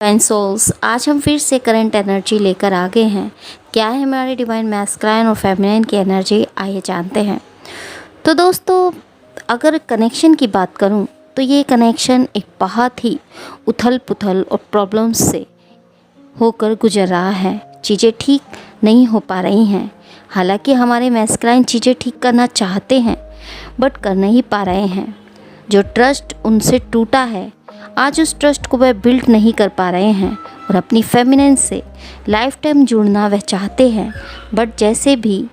Divine souls, आज हम फिर से करंट एनर्जी लेकर आ गए हैं। क्या है हमारे डिवाइन मैस्कुलाइन और फेमिनाइन की एनर्जी, आइए जानते हैं। तो दोस्तों, अगर कनेक्शन की बात करूं तो ये कनेक्शन एक बहुत ही उथल पुथल और प्रॉब्लम्स से होकर गुजर रहा है। चीज़ें ठीक नहीं हो पा रही हैं। हालांकि हमारे मैस्कुलाइन चीज़ें ठीक करना चाहते हैं बट कर नहीं पा रहे हैं। जो ट्रस्ट उनसे टूटा है, आज उस ट्रस्ट को वह बिल्ड नहीं कर पा रहे हैं और अपनी फेमिनाइन से लाइफ टाइम जुड़ना वह चाहते हैं। बट जैसे भी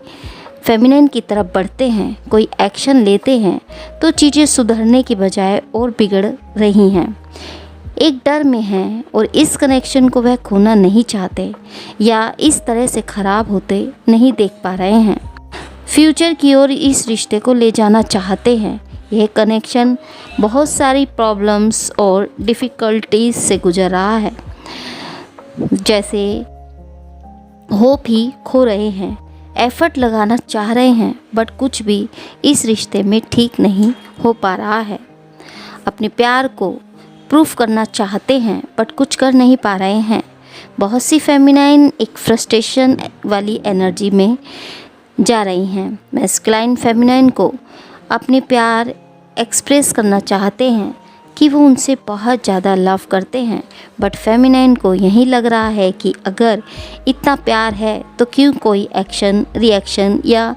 फेमिनाइन की तरफ बढ़ते हैं, कोई एक्शन लेते हैं, तो चीज़ें सुधरने की बजाय और बिगड़ रही हैं। एक डर में हैं और इस कनेक्शन को वह खोना नहीं चाहते या इस तरह से ख़राब होते नहीं देख पा रहे हैं। फ्यूचर की ओर इस रिश्ते को ले जाना चाहते हैं। यह कनेक्शन बहुत सारी प्रॉब्लम्स और डिफ़िकल्टीज से गुजर रहा है। जैसे होप ही खो रहे हैं, एफर्ट लगाना चाह रहे हैं बट कुछ भी इस रिश्ते में ठीक नहीं हो पा रहा है। अपने प्यार को प्रूफ करना चाहते हैं बट कुछ कर नहीं पा रहे हैं। बहुत सी फेमिनाइन एक फ्रस्ट्रेशन वाली एनर्जी में जा रही हैं। मैस्कुलाइन फेमिनाइन को अपने प्यार एक्सप्रेस करना चाहते हैं कि वो उनसे बहुत ज़्यादा लव करते हैं, बट फेमिनाइन को यही लग रहा है कि अगर इतना प्यार है तो क्यों कोई एक्शन, रिएक्शन या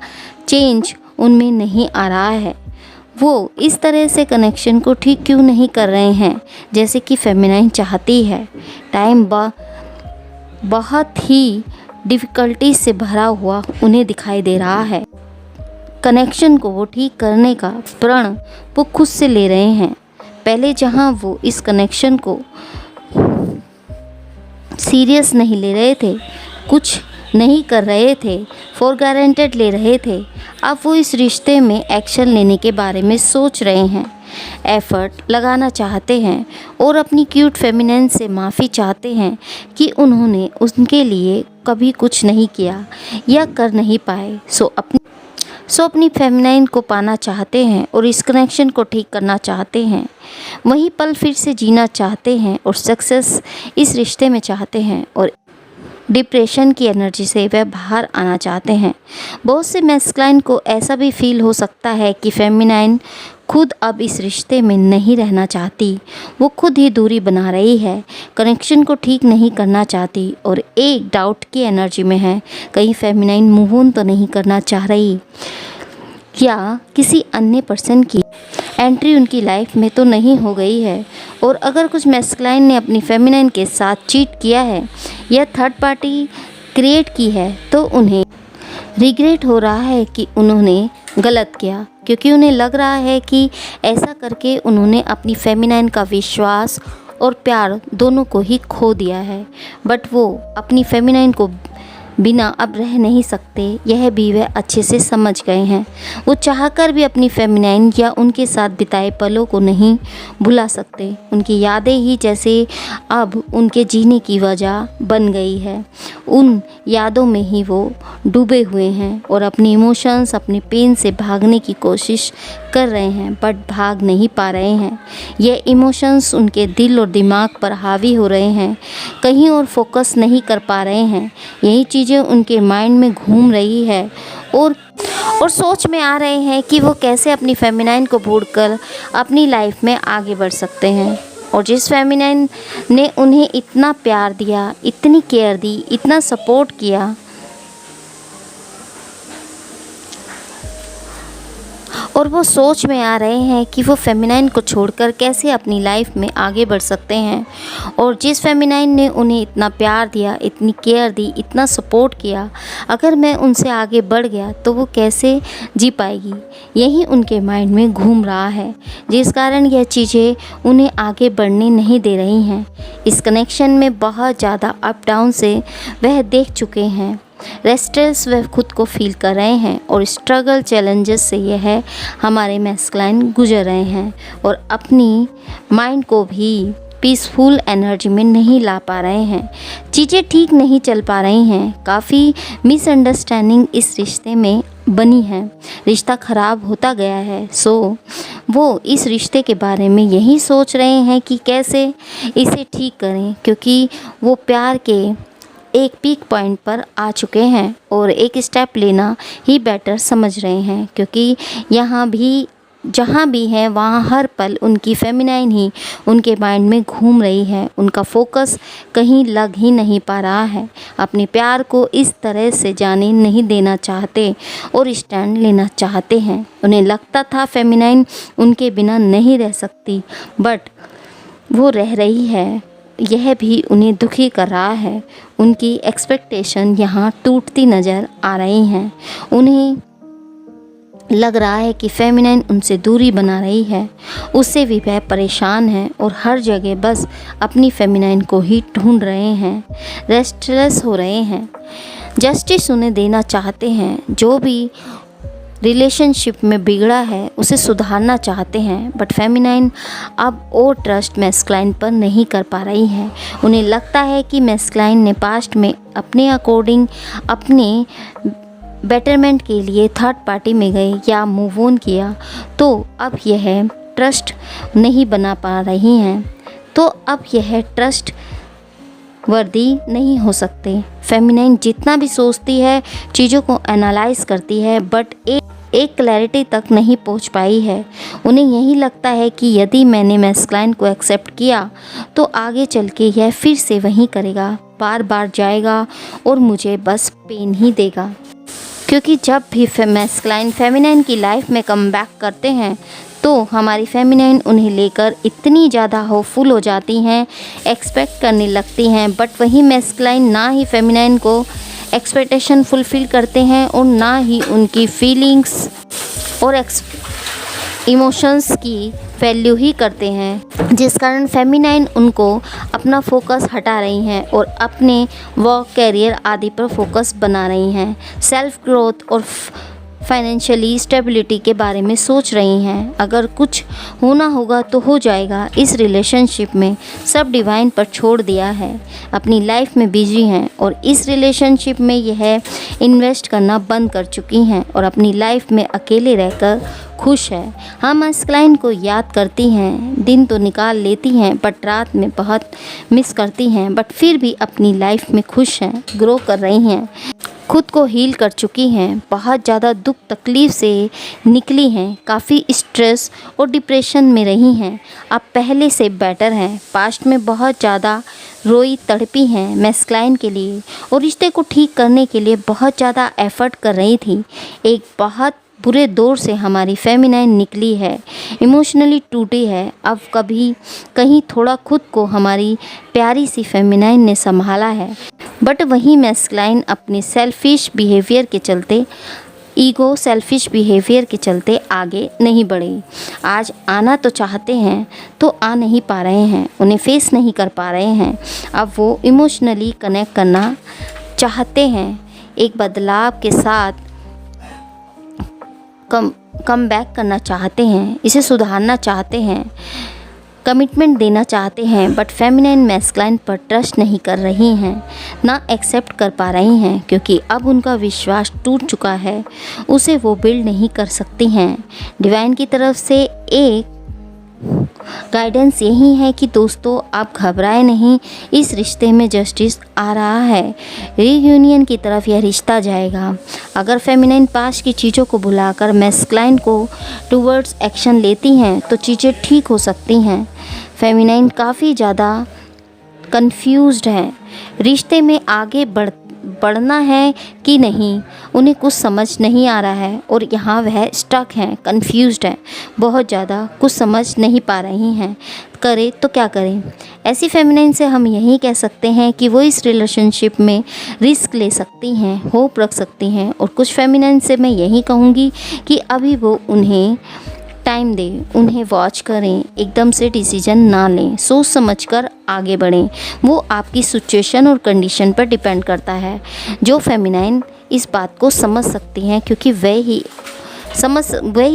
चेंज उनमें नहीं आ रहा है। वो इस तरह से कनेक्शन को ठीक क्यों नहीं कर रहे हैं जैसे कि फेमिनाइन चाहती है। टाइम बहुत ही डिफ़िकल्टी से भरा हुआ उन्हें दिखाई दे रहा है। कनेक्शन को वो ठीक करने का प्रण वो खुद से ले रहे हैं। पहले जहां वो इस कनेक्शन को सीरियस नहीं ले रहे थे, कुछ नहीं कर रहे थे, फॉर गारंटेड ले रहे थे, अब वो इस रिश्ते में एक्शन लेने के बारे में सोच रहे हैं, एफ़र्ट लगाना चाहते हैं और अपनी क्यूट फेमिनाइन से माफ़ी चाहते हैं कि उन्होंने उनके लिए कभी कुछ नहीं किया या कर नहीं पाए। सो अपनी फेमिनाइन को पाना चाहते हैं और इस कनेक्शन को ठीक करना चाहते हैं। वही पल फिर से जीना चाहते हैं और सक्सेस इस रिश्ते में चाहते हैं और डिप्रेशन की एनर्जी से वह बाहर आना चाहते हैं। बहुत से मैस्कुलाइन को ऐसा भी फील हो सकता है कि फेमिनाइन खुद अब इस रिश्ते में नहीं रहना चाहती। वो खुद ही दूरी बना रही है, कनेक्शन को ठीक नहीं करना चाहती और एक डाउट की एनर्जी में है। कहीं फेमिनाइन मूव ऑन तो नहीं करना चाह रही या किसी अन्य पर्सन की एंट्री उनकी लाइफ में तो नहीं हो गई है। और अगर कुछ मैस्कुलाइन ने अपनी फेमिनाइन के साथ चीट किया है या थर्ड पार्टी क्रिएट की है तो उन्हें रिग्रेट हो रहा है कि उन्होंने गलत किया, क्योंकि उन्हें लग रहा है कि ऐसा करके उन्होंने अपनी फेमिनाइन का विश्वास और प्यार दोनों को ही खो दिया है। बट वो अपनी फेमिनाइन को बिना अब रह नहीं सकते, यह भी वह अच्छे से समझ गए हैं। वो चाहकर भी अपनी फेमिनाइन या उनके साथ बिताए पलों को नहीं भुला सकते। उनकी यादें ही जैसे अब उनके जीने की वजह बन गई है। उन यादों में ही वो डूबे हुए हैं और अपनी इमोशंस, अपने पेन से भागने की कोशिश कर रहे हैं बट भाग नहीं पा रहे हैं। ये इमोशंस उनके दिल और दिमाग पर हावी हो रहे हैं, कहीं और फोकस नहीं कर पा रहे हैं। यही चीज़ें उनके माइंड में घूम रही है और सोच में आ रहे हैं कि वो कैसे अपनी फेमिनाइन को भूलकर अपनी लाइफ में आगे बढ़ सकते हैं। और जिस फेमिनाइन ने उन्हें इतना प्यार दिया, इतनी केयर दी, इतना सपोर्ट किया, और वो सोच में आ रहे हैं कि वो फेमिनाइन को छोड़कर कैसे अपनी लाइफ में आगे बढ़ सकते हैं। और जिस फेमिनाइन ने उन्हें इतना प्यार दिया, इतनी केयर दी, इतना सपोर्ट किया, अगर मैं उनसे आगे बढ़ गया तो वो कैसे जी पाएगी, यही उनके माइंड में घूम रहा है, जिस कारण यह चीज़ें उन्हें आगे बढ़ने नहीं दे रही हैं। इस कनेक्शन में बहुत ज़्यादा अप डाउन से वह देख चुके हैं। रेस्टलेस वह खुद को फील कर रहे हैं और स्ट्रगल चैलेंजेस से यह हमारे मैस्कुलाइन गुजर रहे हैं और अपनी माइंड को भी पीसफुल एनर्जी में नहीं ला पा रहे हैं। चीज़ें ठीक नहीं चल पा रही हैं। काफ़ी मिसअंडरस्टैंडिंग इस रिश्ते में बनी है, रिश्ता ख़राब होता गया है। सो वो इस रिश्ते के बारे में यही सोच रहे हैं कि कैसे इसे ठीक करें, क्योंकि वो प्यार के एक पीक पॉइंट पर आ चुके हैं और एक स्टेप लेना ही बेटर समझ रहे हैं, क्योंकि यहाँ भी जहाँ भी हैं वहाँ हर पल उनकी फेमिनाइन ही उनके माइंड में घूम रही है। उनका फोकस कहीं लग ही नहीं पा रहा है। अपने प्यार को इस तरह से जाने नहीं देना चाहते और स्टैंड लेना चाहते हैं। उन्हें लगता था फेमिनाइन उनके बिना नहीं रह सकती, बट वो रह रही है। यह भी उन्हें दुखी कर रहा है। उनकी एक्सपेक्टेशन यहाँ टूटती नज़र आ रही हैं। उन्हें लग रहा है कि फेमिनाइन उनसे दूरी बना रही है। उससे भी वह परेशान है और हर जगह बस अपनी फेमिनाइन को ही ढूंढ रहे हैं, रेस्टलेस हो रहे हैं। जस्टिस उन्हें देना चाहते हैं। जो भी रिलेशनशिप में बिगड़ा है उसे सुधारना चाहते हैं, बट फेमिनाइन अब और ट्रस्ट मैस्कुलाइन पर नहीं कर पा रही है। उन्हें लगता है कि मैस्कुलाइन ने पास्ट में अपने अकॉर्डिंग अपने बेटरमेंट के लिए थर्ड पार्टी में गए या मूव ऑन किया, तो अब यह ट्रस्ट नहीं बना पा रही हैं, तो अब यह ट्रस्ट वर्दी नहीं हो सकते। फेमिनाइन जितना भी सोचती है, चीज़ों को एनालाइज करती है, बट एक क्लैरिटी तक नहीं पहुंच पाई है। उन्हें यही लगता है कि यदि मैंने मैस्कुलाइन को एक्सेप्ट किया तो आगे चल के यह फिर से वही करेगा, बार बार जाएगा और मुझे बस पेन ही देगा। क्योंकि जब भी मैस्कुलाइन फेमिनाइन की लाइफ में कम बैक करते हैं तो हमारी फेमिनाइन उन्हें लेकर इतनी ज़्यादा होपफुल हो जाती हैं, एक्सपेक्ट करने लगती हैं, बट वही मैस्कुलाइन ना ही फेमिनाइन को एक्सपेक्टेशन फुलफ़िल करते हैं और ना ही उनकी फीलिंग्स और इमोशंस की वैल्यू ही करते हैं, जिस कारण फेमिनाइन उनको अपना फोकस हटा रही हैं और अपने वर्क, कैरियर आदि पर फोकस बना रही हैं। सेल्फ ग्रोथ और फाइनेंशियली स्टेबिलिटी के बारे में सोच रही हैं। अगर कुछ होना होगा तो हो जाएगा। इस रिलेशनशिप में सब डिवाइन पर छोड़ दिया है। अपनी लाइफ में बिजी हैं और इस रिलेशनशिप में यह इन्वेस्ट करना बंद कर चुकी हैं और अपनी लाइफ में अकेले रहकर खुश है। हम मैस्कुलाइन को याद करती हैं, दिन तो निकाल लेती हैं, बट रात में बहुत मिस करती हैं, बट फिर भी अपनी लाइफ में खुश हैं, ग्रो कर रही हैं, खुद को हील कर चुकी हैं, बहुत ज़्यादा दुख तकलीफ़ से निकली हैं, काफ़ी स्ट्रेस और डिप्रेशन में रही हैं, अब पहले से बेटर हैं। पास्ट में बहुत ज़्यादा रोई तड़पी हैं मैस्कुलाइन के लिए और रिश्ते को ठीक करने के लिए बहुत ज़्यादा एफ़र्ट कर रही थी। एक बहुत बुरे दौर से हमारी फेमिनाइन निकली है, इमोशनली टूटी है। अब कभी कहीं थोड़ा खुद को हमारी प्यारी सी फेमिनाइन ने संभाला है, बट वही मैस्कुलाइन अपने सेल्फिश बिहेवियर के चलते आगे नहीं बढ़े। आज आना तो चाहते हैं तो आ नहीं पा रहे हैं, उन्हें फेस नहीं कर पा रहे हैं। अब वो इमोशनली कनेक्ट करना चाहते हैं, एक बदलाव के साथ कम बैक करना चाहते हैं, इसे सुधारना चाहते हैं, कमिटमेंट देना चाहते हैं, बट फेमिनाइन मैस्कुलाइन पर ट्रस्ट नहीं कर रही हैं, ना एक्सेप्ट कर पा रही हैं, क्योंकि अब उनका विश्वास टूट चुका है, उसे वो बिल्ड नहीं कर सकती हैं। डिवाइन की तरफ से एक गाइडेंस यही है कि दोस्तों आप घबराए नहीं, इस रिश्ते में जस्टिस आ रहा है, रीयूनियन की तरफ यह रिश्ता जाएगा। अगर फेमिनाइन पास्ट की चीज़ों को भुलाकर मैस्कुलाइन को टूवर्ड्स एक्शन लेती हैं तो चीज़ें ठीक हो सकती हैं। फेमिनाइन काफ़ी ज़्यादा कंफ्यूज्ड है, रिश्ते में आगे बढ़ना है कि नहीं, उन्हें कुछ समझ नहीं आ रहा है और यहाँ वह स्टक हैं, कंफ्यूज्ड हैं, बहुत ज़्यादा कुछ समझ नहीं पा रही हैं, करें तो क्या करें। ऐसी फेमिनाइन से हम यही कह सकते हैं कि वो इस रिलेशनशिप में रिस्क ले सकती हैं, होप रख सकती हैं, और कुछ फेमिनाइन से मैं यही कहूँगी कि अभी वो उन्हें टाइम दें, उन्हें वॉच करें, एकदम से डिसीजन ना लें, सोच समझकर आगे बढ़ें। वो आपकी सिचुएशन और कंडीशन पर डिपेंड करता है। जो फेमिनाइन इस बात को समझ सकती हैं, क्योंकि वह ही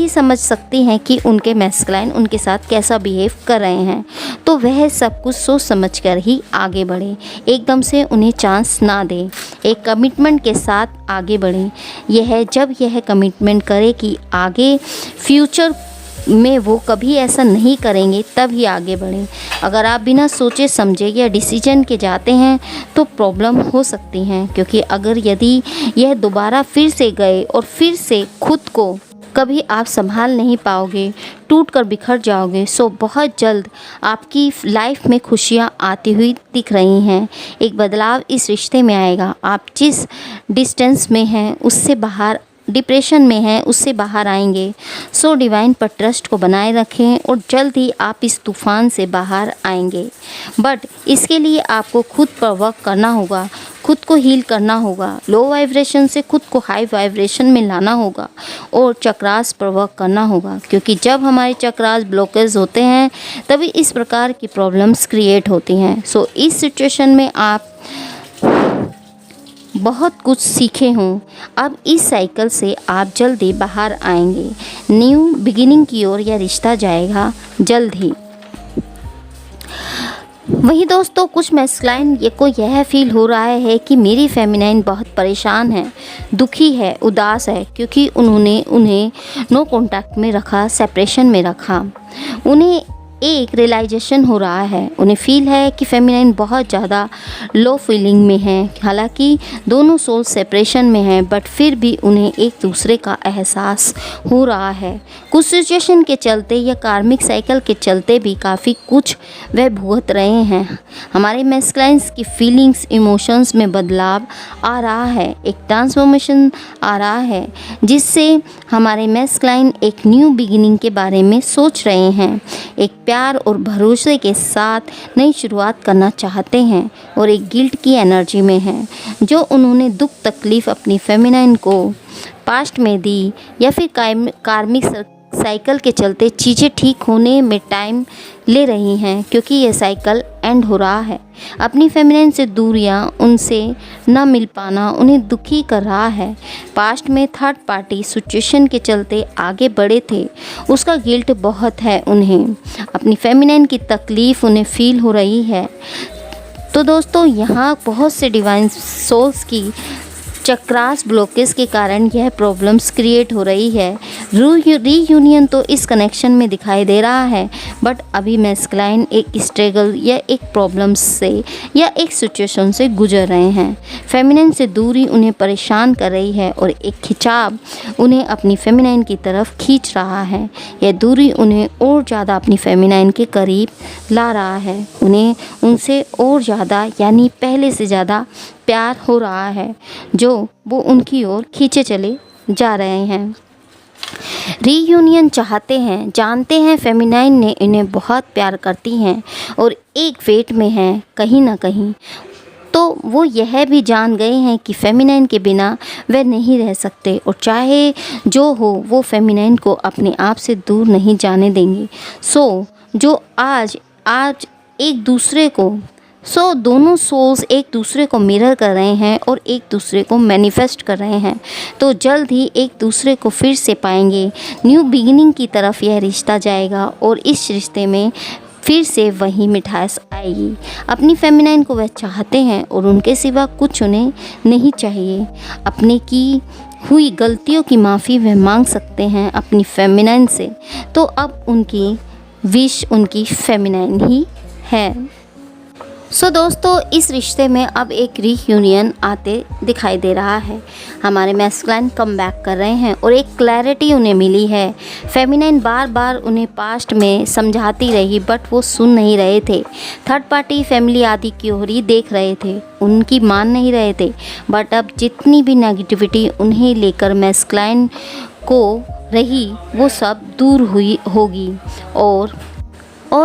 समझ सकती हैं कि उनके मैस्कुलाइन उनके साथ कैसा बिहेव कर रहे हैं, तो वह सब कुछ सोच समझकर ही आगे बढ़ें, एकदम से उन्हें चांस ना दें, एक कमिटमेंट के साथ आगे बढ़ें। जब यह कमिटमेंट करे कि आगे फ्यूचर में वो कभी ऐसा नहीं करेंगे, तभी आगे बढ़ें। अगर आप बिना सोचे समझे या डिसीजन के जाते हैं तो प्रॉब्लम हो सकती हैं, क्योंकि अगर यदि यह दोबारा फिर से गए और फिर से खुद को कभी आप संभाल नहीं पाओगे, टूट कर बिखर जाओगे। सो बहुत जल्द आपकी लाइफ में खुशियाँ आती हुई दिख रही हैं। एक बदलाव इस रिश्ते में आएगा। आप जिस डिस्टेंस में हैं उससे बाहर, डिप्रेशन में हैं उससे बाहर आएंगे। सो डिवाइन पर ट्रस्ट को बनाए रखें और जल्द ही आप इस तूफ़ान से बाहर आएंगे। बट इसके लिए आपको खुद पर वर्क करना होगा, खुद को हील करना होगा, लो वाइब्रेशन से खुद को हाई वाइब्रेशन में लाना होगा और चक्रास पर वर्क करना होगा, क्योंकि जब हमारे चक्रास ब्लॉकेज होते हैं तभी इस प्रकार की प्रॉब्लम्स क्रिएट होती हैं। सो इस सिचुएशन में आप बहुत कुछ सीखे हों। अब इस साइकिल से आप जल्दी बाहर आएंगे। न्यू बिगिनिंग की ओर यह रिश्ता जाएगा जल्द ही। वही दोस्तों, कुछ मैस्कुलाइन को यह फील हो रहा है कि मेरी फेमिनाइन बहुत परेशान है, दुखी है, उदास है, क्योंकि उन्होंने उन्हें नो कांटेक्ट में रखा, सेपरेशन में रखा। उन्हें एक रियलाइजेशन हो रहा है, उन्हें फील है कि फेमिनाइन बहुत ज़्यादा लो फीलिंग में है। हालांकि दोनों सोल सेपरेशन में हैं, बट फिर भी उन्हें एक दूसरे का एहसास हो रहा है। कुछ सिचुएशन के चलते या कार्मिक साइकिल के चलते भी काफ़ी कुछ वह भुगत रहे हैं। हमारे मैस्कुलाइन्स की फीलिंग्स, इमोशंस में बदलाव आ रहा है, एक ट्रांसफॉर्मेशन आ रहा है, जिससे हमारे मैस्कुलाइन एक न्यू बिगिनिंग के बारे में सोच रहे हैं, एक प्यार और भरोसे के साथ नई शुरुआत करना चाहते हैं और एक गिल्ट की एनर्जी में हैं, जो उन्होंने दुख तकलीफ़ अपनी फेमिनाइन को पास्ट में दी या फिर कार्मिक साइकिल के चलते चीज़ें ठीक होने में टाइम ले रही हैं, क्योंकि यह साइकिल एंड हो रहा है। अपनी फेमिनाइन से दूरियां, उनसे न मिल पाना उन्हें दुखी कर रहा है। पास्ट में थर्ड पार्टी सिचुएशन के चलते आगे बढ़े थे, उसका गिल्ट बहुत है उन्हें। अपनी फेमिनाइन की तकलीफ़ उन्हें फील हो रही है। तो दोस्तों, यहाँ बहुत से डिवाइन सोल्स की चक्रास ब्लॉकेज के कारण यह प्रॉब्लम्स क्रिएट हो रही है। रीयूनियन तो इस कनेक्शन में दिखाई दे रहा है, बट अभी मैस्कुलाइन एक स्ट्रगल या एक प्रॉब्लम्स से या एक सिचुएशन से गुजर रहे हैं। फेमिनाइन से दूरी उन्हें परेशान कर रही है और एक खिंचाव उन्हें अपनी फेमिनाइन की तरफ खींच रहा है। यह दूरी उन्हें और ज़्यादा अपनी फेमिनाइन के करीब ला रहा है। उन्हें उनसे और ज़्यादा, यानी पहले से ज़्यादा प्यार हो रहा है, जो वो उनकी ओर खींचे चले जा रहे हैं। रीयूनियन चाहते हैं, जानते हैं फेमिनाइन ने इन्हें बहुत प्यार करती हैं और एक वेट में हैं कहीं ना कहीं। तो वो यह भी जान गए हैं कि फेमिनाइन के बिना वे नहीं रह सकते और चाहे जो हो वो फेमिनाइन को अपने आप से दूर नहीं जाने देंगे। जो आज एक दूसरे को दोनों सोल्स एक दूसरे को मिरर कर रहे हैं और एक दूसरे को मैनिफेस्ट कर रहे हैं। तो जल्द ही एक दूसरे को फिर से पाएंगे। न्यू बिगिनिंग की तरफ यह रिश्ता जाएगा और इस रिश्ते में फिर से वही मिठास आएगी। अपनी फेमिनाइन को वह चाहते हैं और उनके सिवा कुछ उन्हें नहीं चाहिए। अपने की हुई गलतियों की माफ़ी वह मांग सकते हैं अपनी फेमिनाइन से। तो अब उनकी विश उनकी फेमिनाइन ही है। दोस्तों, इस रिश्ते में अब एक रीयूनियन आते दिखाई दे रहा है। हमारे मैस्कुलाइन कम बैक कर रहे हैं और एक क्लैरिटी उन्हें मिली है। फेमिनाइन बार बार उन्हें पास्ट में समझाती रही, बट वो सुन नहीं रहे थे। थर्ड पार्टी फैमिली आदि की ओर ही देख रहे थे, उनकी मान नहीं रहे थे। बट अब जितनी भी नेगेटिविटी उन्हें लेकर मैस्कुलाइन को रही, वो सब दूर हुई होगी और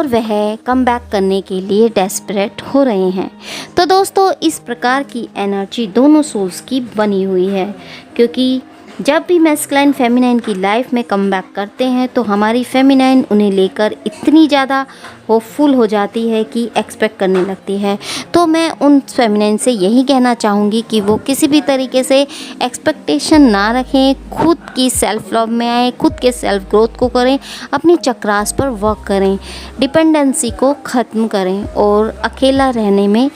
वह कम बैक करने के लिए डेस्परेट हो रहे हैं। तो दोस्तों, इस प्रकार की एनर्जी दोनों सोल्स की बनी हुई है, क्योंकि जब भी मैस्कुलाइन फेमिनाइन की लाइफ में कम बैक करते हैं तो हमारी फेमिनाइन उन्हें लेकर इतनी ज़्यादा होपफुल हो जाती है कि एक्सपेक्ट करने लगती है। तो मैं उन फेमिनाइन से यही कहना चाहूँगी कि वो किसी भी तरीके से एक्सपेक्टेशन ना रखें, खुद की सेल्फ लव में आए, खुद के सेल्फ ग्रोथ को करें, अपनी चक्रास पर वर्क करें, डिपेंडेंसी को ख़त्म करें और अकेला रहने में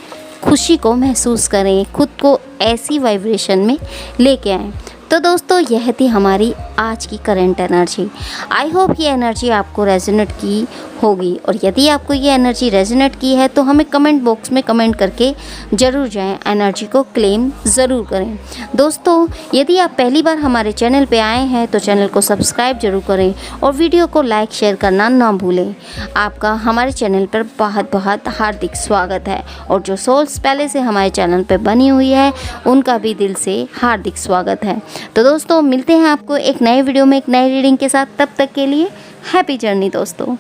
खुशी को महसूस करें, खुद को ऐसी वाइब्रेशन में लेके आएँ। तो दोस्तों यह थी हमारी आज की करंट एनर्जी। आई होप ये एनर्जी आपको रेजोनेट की होगी, और यदि आपको ये एनर्जी रेजोनेट की है तो हमें कमेंट बॉक्स में कमेंट करके ज़रूर जाएं, एनर्जी को क्लेम ज़रूर करें। दोस्तों यदि आप पहली बार हमारे चैनल पे आए हैं तो चैनल को सब्सक्राइब जरूर करें और वीडियो को लाइक शेयर करना ना भूलें। आपका हमारे चैनल पर बहुत बहुत हार्दिक स्वागत है, और जो सोल्स पहले से हमारे चैनल पर बनी हुई है उनका भी दिल से हार्दिक स्वागत है। तो दोस्तों मिलते हैं आपको एक नए वीडियो में एक नई रीडिंग के साथ। तब तक के लिए हैप्पी जर्नी दोस्तों।